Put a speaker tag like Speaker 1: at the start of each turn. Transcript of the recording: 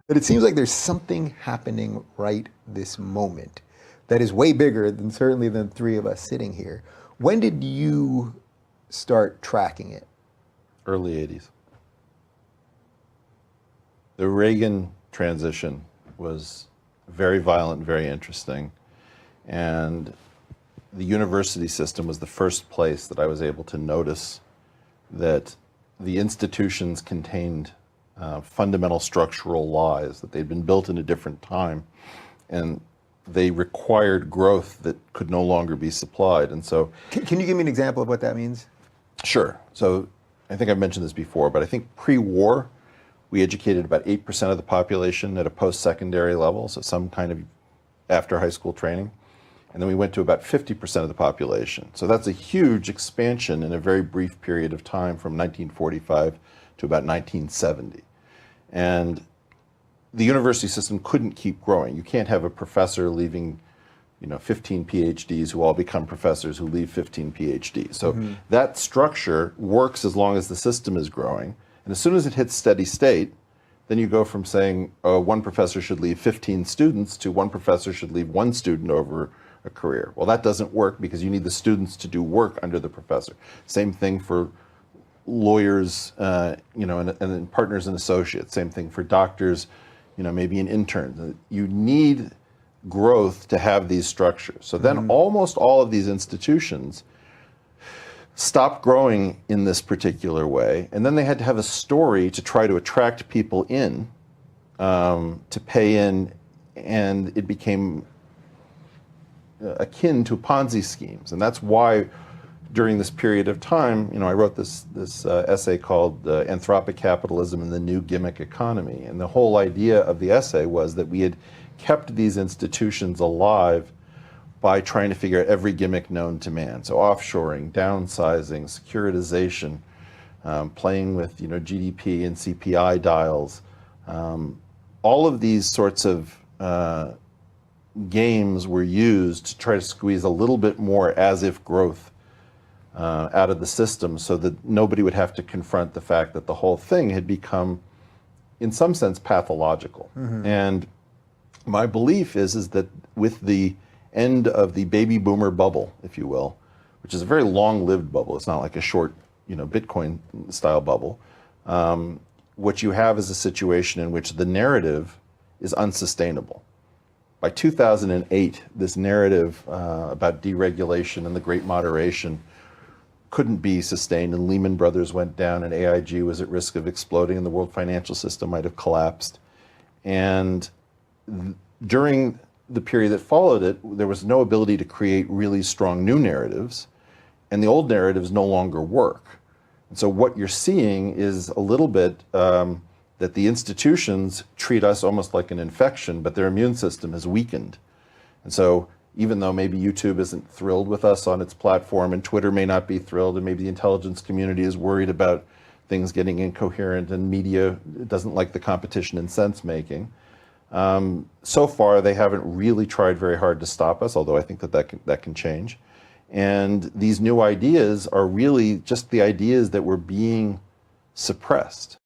Speaker 1: But it seems like there's something happening right this moment that is way bigger than certainly than three of us sitting here. When did you start tracking it?
Speaker 2: Early 80s. The Reagan transition was very violent, very interesting. And the university system was the first place that I was able to notice that the institutions contained fundamental structural lies, that they'd been built in a different time, and they required growth that could no longer be supplied. And so,
Speaker 1: Can you give me an example of what that means?
Speaker 2: sure. So I think I've mentioned this before, but I think pre-war, we educated about 8% of the population at a post-secondary level, so some kind of after high school training. And then we went to about 50% of the population. So that's a huge expansion in a very brief period of time from 1945 to about 1970. And the university system couldn't keep growing. You can't have a professor leaving 15 PhDs who all become professors who leave 15 PhDs. So that structure works as long as the system is growing. And as soon as it hits steady state, then you go from saying one professor should leave 15 students to one professor should leave one student over a career. Well, that doesn't work because you need the students to do work under the professor. Same thing for lawyers, and partners and associates. Same thing for doctors, maybe an intern. You need growth to have these structures. So then almost all of these institutions stopped growing in this particular way, and then they had to have a story to try to attract people in, to pay in, and it became akin to Ponzi schemes. And that's why during this period of time, I wrote this essay called Anthropic Capitalism and the New Gimmick Economy. And the whole idea of the essay was that we had kept these institutions alive by trying to figure out every gimmick known to man. So offshoring, downsizing, securitization, playing with GDP and CPI dials. All of these sorts of games were used to try to squeeze a little bit more as if growth out of the system so that nobody would have to confront the fact that the whole thing had become, in some sense, pathological. And my belief is that with the end of the baby boomer bubble, if you will, which is a very long-lived bubble, it's not like a short, Bitcoin-style bubble, what you have is a situation in which the narrative is unsustainable. By 2008, this narrative about deregulation and the Great Moderation couldn't be sustained, and Lehman Brothers went down, and AIG was at risk of exploding, and the world financial system might have collapsed. And during the period that followed it, there was no ability to create really strong new narratives, and the old narratives no longer work. And so what you're seeing is a little bit that the institutions treat us almost like an infection, but their immune system has weakened. And so even though maybe YouTube isn't thrilled with us on its platform, and Twitter may not be thrilled, and maybe the intelligence community is worried about things getting incoherent, and media doesn't like the competition in sense making, so far they haven't really tried very hard to stop us, although I think that can change. And these new ideas are really just the ideas that were being suppressed.